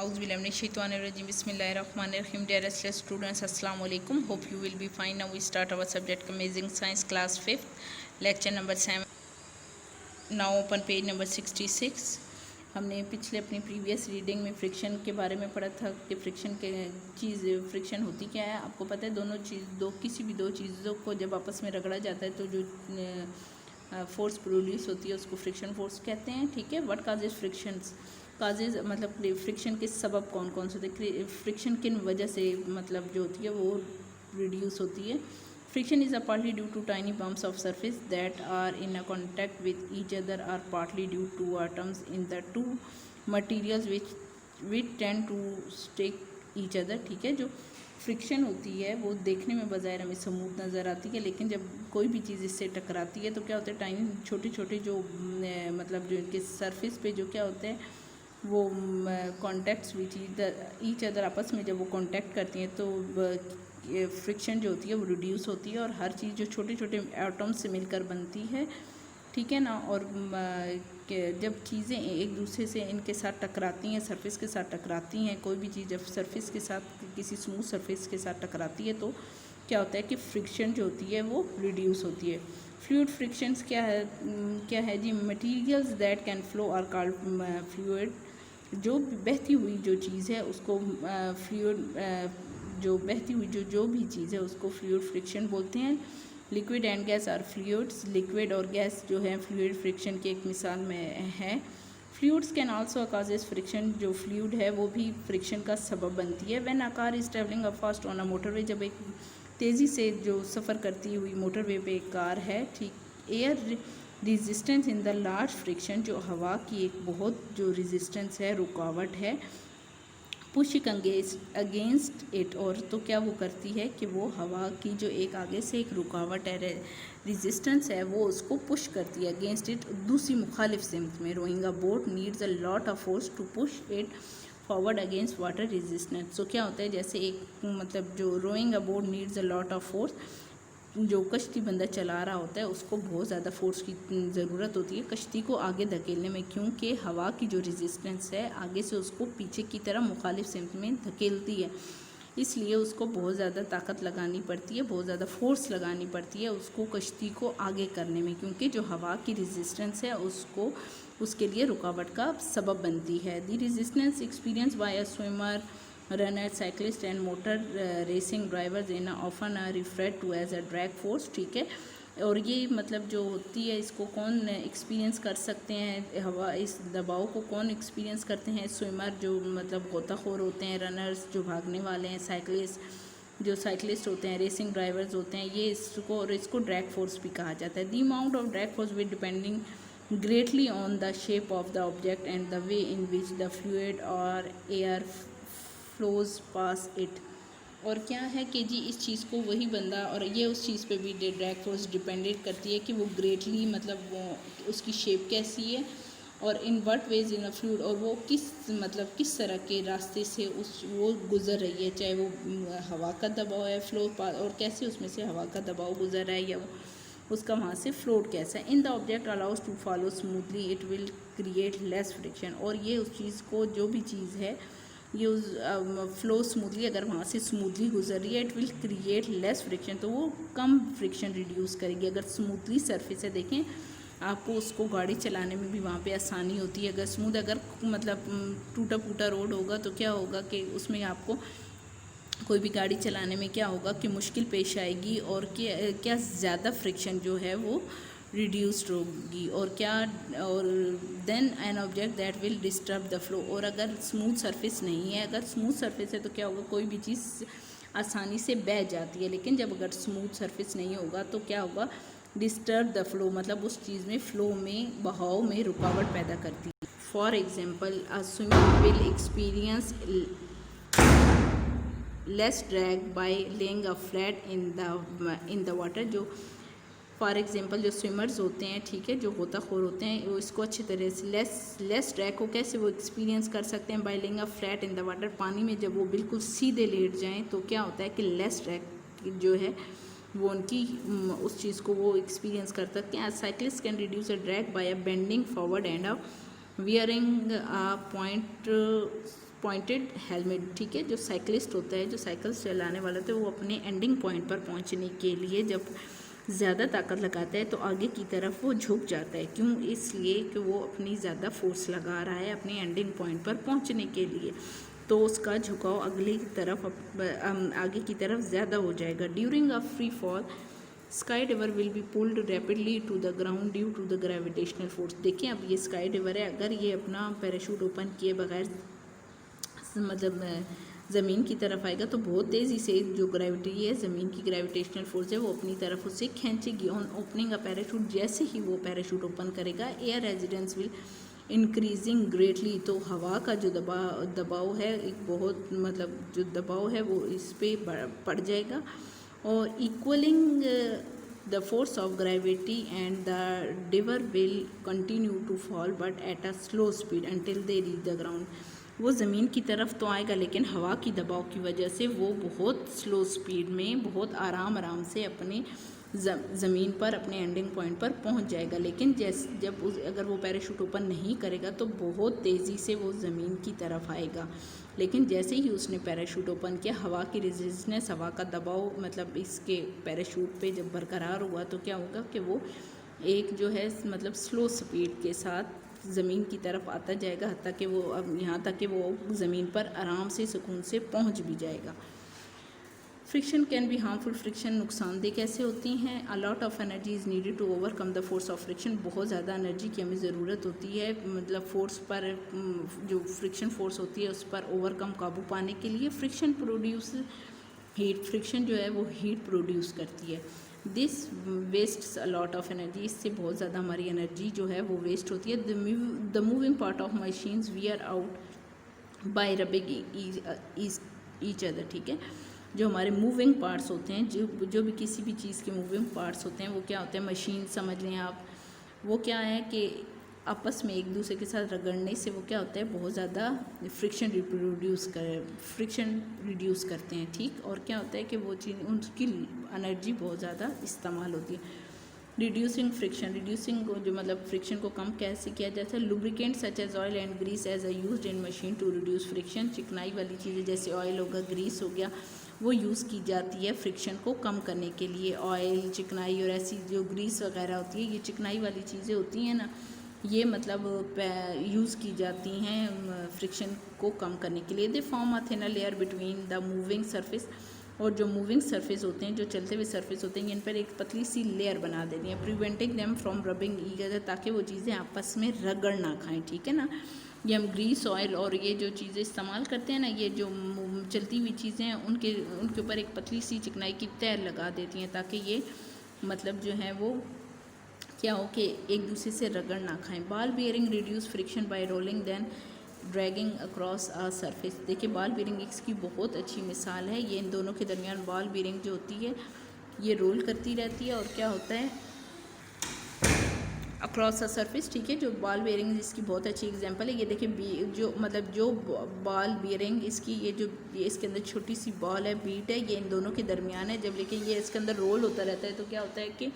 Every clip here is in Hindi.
Auzubillahiminash-shaytanir-rajim. Bismillahir-rahmanir-rahim. Dearest students, Assalamu alaikum. Hope you will be fine. Now we start our subject Amazing Science class 5th, lecture number 7. Now open page number 66. हमने पिछले अपनी प्रीवियस रीडिंग में फ्रिक्शन के बारे में पढ़ा था कि फ्रिक्शन होती क्या है। आपको पता है किसी भी दो चीज़ों को जब आपस में रगड़ा जाता है तो जो फोर्स प्रोड्यूस होती है उसको फ्रिक्शन फोर्स कहते हैं। ठीक है। व्हाट काजेज फ्रिक्शंस, काजेज मतलब फ्रिक्शन के सबब कौन कौन से होते हैं, फ्रिक्शन किन वजह से मतलब जो होती है वो रिड्यूस होती है। Friction is partly due to tiny bumps of surface that are in a contact with each other, or partly due to atoms in the two materials which tend to stick each other। ठीक है। जो फ्रिक्शन होती है वो देखने में बज़ाहिर हमें स्मूथ नज़र आती है, लेकिन जब कोई भी चीज़ इससे टकराती है तो क्या होता है, टाइनी छोटे छोटे जो मतलब जो इनके सरफेस पे जो क्या होते हैं वो कॉन्टैक्ट्स विच ईच अदर आपस में जब वो कॉन्टैक्ट करती हैं तो फ्रिक्शन जो होती है वो रिड्यूस होती है और हर चीज़ जो छोटे छोटे एटम्स से मिलकर बनती है। ठीक है ना। और जब चीज़ें एक दूसरे से इनके साथ टकराती हैं, सरफेस के साथ टकराती हैं, कोई भी चीज़ जब सरफेस के साथ किसी स्मूथ सरफेस के साथ टकराती है तो क्या होता है कि फ्रिक्शन जो होती है वो रिड्यूस होती है। फ्लूइड फ्रिक्शंस क्या है जी, materials that can flow are called fluid. जो बहती हुई जो चीज़ है उसको फ्लूइड, जो बहती हुई जो भी चीज़ है उसको फ्लूइड फ्रिक्शन बोलते हैं। Liquid and gas are fluids, liquid और गैस जो है फ्लूइड फ्रिक्शन की एक मिसाल में है। Fluids can also causes friction, जो फ्लूइड है वो भी फ्रिक्शन का सबब बनती है। When a car is travelling a fast on a motorway, जब एक तेज़ी से जो सफ़र करती हुई मोटरवे पे एक कार है, ठीक, air resistance in the large friction, जो हवा की एक बहुत जो रेजिस्टेंस है, रुकावट है, पुशिंग अगेंस्ट इट, और तो क्या वो करती है कि वो हवा की जो एक आगे से एक रुकावट है, रेजिस्टेंस है, वो उसको पुश करती है अगेंस्ट इट, दूसरी मुखालिफ सिमत में। Rowing a boat needs a lot of force to push it forward against water resistance. तो क्या होता है, जैसे एक मतलब जो rowing a boat needs a lot of force, जो कश्ती बंदा चला रहा होता है उसको बहुत ज़्यादा फोर्स की ज़रूरत होती है कश्ती को आगे धकेलने में, क्योंकि हवा की जो रेजिस्टेंस है आगे से उसको पीछे की तरफ मुखालिफ सिमत में धकेलती है, इसलिए उसको बहुत ज़्यादा ताकत लगानी पड़ती है, बहुत ज़्यादा फोर्स लगानी पड़ती है उसको कश्ती को आगे करने में, क्योंकि जो हवा की रेजिस्टेंस है उसको उसके लिए रुकावट का सबब बनती है। The resistance experience by a swimmer, runner, cyclist and motor racing drivers in often referred to as a drag force. ठीक है। और ये मतलब जो होती है इसको कौन एक्सपीरियंस कर सकते हैं, हवा इस दबाव को कौन एक्सपीरियंस करते हैं, स्विमर जो मतलब गोताखोर होते हैं, रनर्स जो भागने वाले हैं, साइकिलिस्ट होते हैं, रेसिंग ड्राइवर्स होते हैं, ये इसको ड्रैग फोर्स भी कहा जाता है। The amount of drag force with depending greatly on the shape of the object and the way in which the fluid or air flows past it। और क्या है कि जी इस चीज़ को वही बंदा, और ये उस चीज़ पे भी ड्रैग फोर्स डिपेंडेंट करती है कि वो ग्रेटली मतलब वो उसकी शेप कैसी है और in what ways in a fluid, और वो किस तरह के रास्ते से वो गुजर रही है, चाहे वो हवा का दबाव है फ्लो और कैसे उसमें से हवा का दबाव गुजर रहा है या उसका वहाँ से फ्लोट कैसा है। In the object allows to follow smoothly it will create less friction, और ये उस चीज़ को जो भी चीज़ है ये फ्लो स्मूथली, अगर वहाँ से स्मूथली गुजर रही है, it will create less friction, तो वो कम फ्रिक्शन रिड्यूस करेगी। अगर स्मूथली सरफेस है, देखें आपको उसको गाड़ी चलाने में भी वहाँ पे आसानी होती है। अगर मतलब टूटा फूटा रोड होगा तो क्या होगा कि उसमें आपको कोई भी गाड़ी चलाने में क्या होगा कि मुश्किल पेश आएगी, और क्या ज़्यादा फ्रिक्शन जो है वो रिड्यूस्ड होगी, और then an object that will disturb the flow. और अगर स्मूथ सरफेस नहीं है, अगर स्मूथ सरफेस है तो क्या होगा, कोई भी चीज़ आसानी से बह जाती है, लेकिन जब अगर स्मूथ सरफेस नहीं होगा तो क्या होगा, डिस्टर्ब द फ्लो, मतलब उस चीज़ में फ्लो में बहाव में रुकावट पैदा करती है। For example a swimmer will experience less drag by laying a flat in the water. जो फॉर एग्जांपल जो स्विमर्स होते हैं, ठीक है, जो गोताखोर होते हैं, वो इसको अच्छी तरह से लेस ड्रैग को कैसे वो एक्सपीरियंस कर सकते हैं, by laying a flat in the water. पानी में जब वो बिल्कुल सीधे लेट जाएं तो क्या होता है कि लेस ड्रैग जो है वो उनकी उस चीज़ को वो एक्सपीरियंस कर सकते हैं। Cyclist can reduce a drag by a bending forward and a wearing a pointed helmet, ठीक है। जो साइकिलिस्ट होता है, जो साइकिल चलाने वाला होता है, वो अपने एंडिंग पॉइंट पर पहुंचने के लिए जब ज़्यादा ताकत लगाता है तो आगे की तरफ वो झुक जाता है। क्यों? इसलिए कि वो अपनी ज़्यादा फोर्स लगा रहा है अपने एंडिंग पॉइंट पर पहुंचने के लिए, तो उसका झुकाव अगली तरफ आगे की तरफ ज़्यादा हो जाएगा। During a free fall sky diver will be pulled rapidly to the ground due to the gravitational force. देखिए अब ये स्काई डाइवर है, अगर ये अपना पैराशूट ओपन किए बगैर मतलब ज़मीन की तरफ आएगा तो बहुत तेज़ी से जो ग्रेविटी है, ज़मीन की ग्रेविटेशनल फोर्स है, वो अपनी तरफ उसे खींचेगी। ऑन ओपनिंग अ पैराशूट, जैसे ही वो पैराशूट ओपन करेगा, air residence will increasing greatly, तो हवा का जो दबाव है एक बहुत मतलब जो दबाव है वो इस पर पड़ जाएगा और equalling the force of gravity and the diver will continue to fall but at a slow speed until they reach the ground. वो ज़मीन की तरफ तो आएगा लेकिन हवा की दबाव की वजह से वो बहुत स्लो स्पीड में बहुत आराम से अपने ज़मीन पर अपने एंडिंग पॉइंट पर पहुंच जाएगा। लेकिन अगर वो पैराशूट ओपन नहीं करेगा तो बहुत तेज़ी से वो ज़मीन की तरफ आएगा। लेकिन जैसे ही उसने पैराशूट ओपन किया, हवा की रेजिस्टेंस, हवा का दबाव मतलब इसके पैराशूट पे जब बरकरार हुआ तो क्या होगा कि वो एक जो है मतलब स्लो स्पीड के साथ ज़मीन की तरफ आता जाएगा, हत्ता कि वो अब यहाँ तक कि वो ज़मीन पर आराम से सुकून से पहुँच भी जाएगा। Friction can be harmful. Friction नुकसानदेह कैसे होती हैं? A lot of energy is needed to overcome the force of friction. बहुत ज़्यादा एनर्जी की हमें ज़रूरत होती है मतलब फोर्स पर, जो फ्रिक्शन फोर्स होती है उस पर ओवरकम काबू पाने के लिए। फ्रिक्शन प्रोड्यूस हीट, फ्रिक्शन जो है वो हीट प्रोड्यूस करती है। This wastes a lot of energy, इससे बहुत ज़्यादा हमारी एनर्जी जो है वो वेस्ट होती है। The moving part of machines wear out by rubbing each other, ठीक है। जो हमारे मूविंग पार्ट्स होते हैं, जो भी किसी भी चीज़ के मूविंग पार्ट्स होते हैं वो क्या होते हैं? मशीन समझ लें आप। वो क्या है कि आपस में एक दूसरे के साथ रगड़ने से वो क्या होता है, बहुत ज़्यादा फ्रिक्शन रिड्यूस करते हैं, ठीक। और क्या होता है कि वो चीज़ उनकी एनर्जी बहुत ज़्यादा इस्तेमाल होती है। रिड्यूसिंग फ्रिक्शन, रिड्यूसिंग को जो मतलब फ्रिक्शन को कम कैसे किया जाता है? Lubricant such as oil and grease as a used in machine to reduce friction. चिकनाई वाली चीज़ें जैसे ऑयल होगा, ग्रीस हो गया, वो यूज़ की जाती है फ्रिक्शन को कम करने के लिए। ऑयल, चिकनाई और ऐसी जो ग्रीस वगैरह होती है, ये चिकनाई वाली चीज़ें होती हैं ना, ये मतलब यूज़ की जाती हैं फ्रिक्शन को कम करने के लिए। They form a thinner layer between the moving surface, और जो मूविंग सरफेस होते हैं, जो चलते हुए सरफेस होते हैं, इन पर एक पतली सी लेयर बना देती हैं। Preventing them from rubbing each other, ताकि वो चीज़ें आपस में रगड़ ना खाएं, ठीक है ना। ये हम ग्रीस, ऑयल और ये जो चीज़ें इस्तेमाल करते हैं ना, ये जो चलती हुई चीज़ें हैं उनके ऊपर एक पतली सी चिकनाई की तैर लगा देती हैं ताकि ये मतलब जो है वो क्या हो कि एक दूसरे से रगड़ ना खाएं। Ball bearing reduce friction by rolling then dragging across a surface. देखिए बॉल बियरिंग इसकी बहुत अच्छी मिसाल है। ये इन दोनों के दरमियान बॉल बियरिंग जो होती है ये रोल करती रहती है और क्या होता है अक्रॉस अ सरफेस, ठीक है। जो बॉल बियरिंग इसकी बहुत अच्छी एग्जांपल है। ये देखिए जो मतलब जो बॉल बियरिंग इसकी ये इसके अंदर छोटी सी बॉल है, बीट है, ये इन दोनों के दरमियान है। जब लेकिन ये इसके अंदर रोल होता रहता है तो क्या होता है कि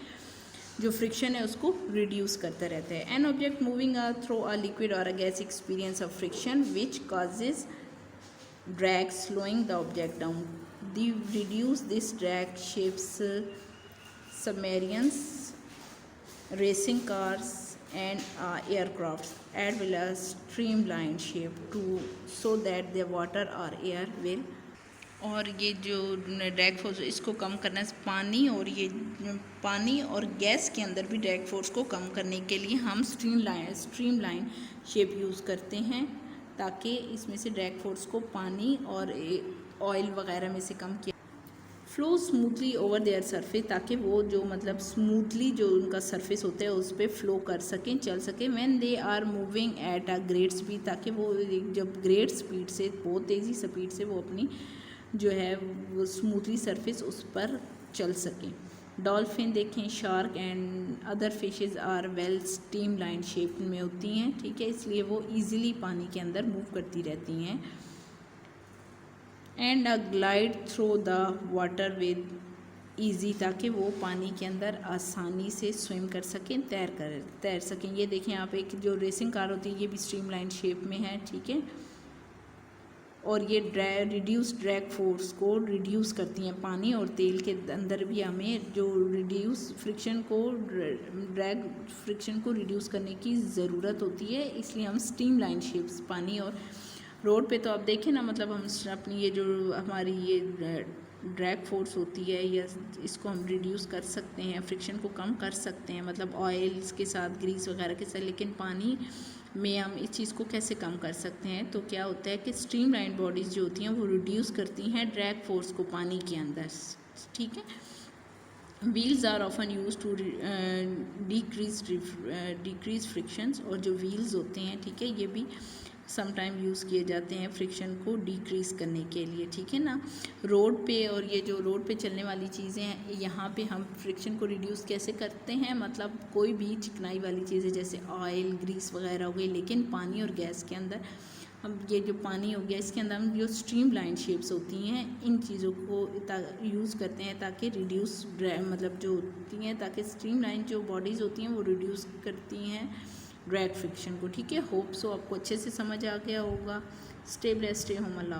जो फ्रिक्शन है उसको रिड्यूस करता रहता है। An object moving through a liquid or a gas experience of friction which causes drag slowing the object down. The reduce this drag shapes submarines, racing cars and aircrafts as well as streamlined shape to so that the water or air will। और ये जो ड्रैग फोर्स इसको कम करना है पानी और गैस के अंदर भी ड्रैग फोर्स को कम करने के लिए हम स्ट्रीमलाइन शेप यूज़ करते हैं ताकि इसमें से ड्रैग फोर्स को पानी और ऑयल वगैरह में से कम किया। Flow smoothly over their surface, ताकि वो जो मतलब स्मूथली जो उनका सरफेस होता है उस पर फ्लो कर सकें, चल सकें। When they are moving at a great speed, ताकि वो जब ग्रेट स्पीड से बहुत तेज़ी स्पीड से वो अपनी जो है वो स्मूथली सरफेस उस पर चल सकें। डॉल्फिन देखें, shark and other fishes are well streamline shape में होती हैं, ठीक है, इसलिए वो ईजिली पानी के अंदर मूव करती रहती हैं। And a glide through the water with easy, ताकि वो पानी के अंदर आसानी से स्विम कर सकें, तैर सकें। ये देखें आप, एक जो रेसिंग कार होती है ये भी स्ट्रीमलाइन शेप में है, ठीक है। और ये रिड्यूस ड्रैग फोर्स को रिड्यूस करती हैं। पानी और तेल के अंदर भी हमें जो रिड्यूस फ्रिक्शन को ड्रैग फ्रिक्शन को रिड्यूस करने की ज़रूरत होती है, इसलिए हम स्ट्रीम लाइन शेप्स पानी और रोड पे तो आप देखें ना, मतलब हम अपनी ये जो हमारी ये ड्रैग फोर्स होती है या इसको हम रिड्यूस कर सकते हैं, फ्रिक्शन को कम कर सकते हैं, मतलब ऑयल्स के साथ, ग्रीस वगैरह के साथ। लेकिन पानी में हम इस चीज़ को कैसे कम कर सकते हैं? तो क्या होता है कि स्ट्रीम लाइन बॉडीज़ जो होती हैं वो रिड्यूस करती हैं ड्रैग फोर्स को पानी के अंदर, ठीक है। Wheels are often use to decrease frictions, और जो व्हील्स होते हैं, ठीक है, ये भी समटाइम यूज़ किए जाते हैं फ्रिक्शन को डिक्रीज़ करने के लिए, ठीक है ना। रोड पे, और ये जो रोड पे चलने वाली चीज़ें हैं, यहाँ पे हम फ्रिक्शन को रिड्यूस कैसे करते हैं? मतलब कोई भी चिकनाई वाली चीज़ें जैसे ऑयल, ग्रीस वगैरह हो गई। लेकिन पानी और गैस के अंदर हम, ये जो पानी हो गया, इसके अंदर हम जो स्ट्रीम लाइन शेप्स होती हैं, इन चीज़ों को यूज़ करते हैं ताकि रिड्यूस मतलब जो होती हैं, ताकि स्ट्रीम लाइन जो बॉडीज़ होती हैं वो रिड्यूस करती हैं ड्रैग फ्रिक्शन को, ठीक है। होप सो आपको अच्छे से समझ आ गया होगा। स्टे ब्लेस्ड, स्टे होम, अल्लाह।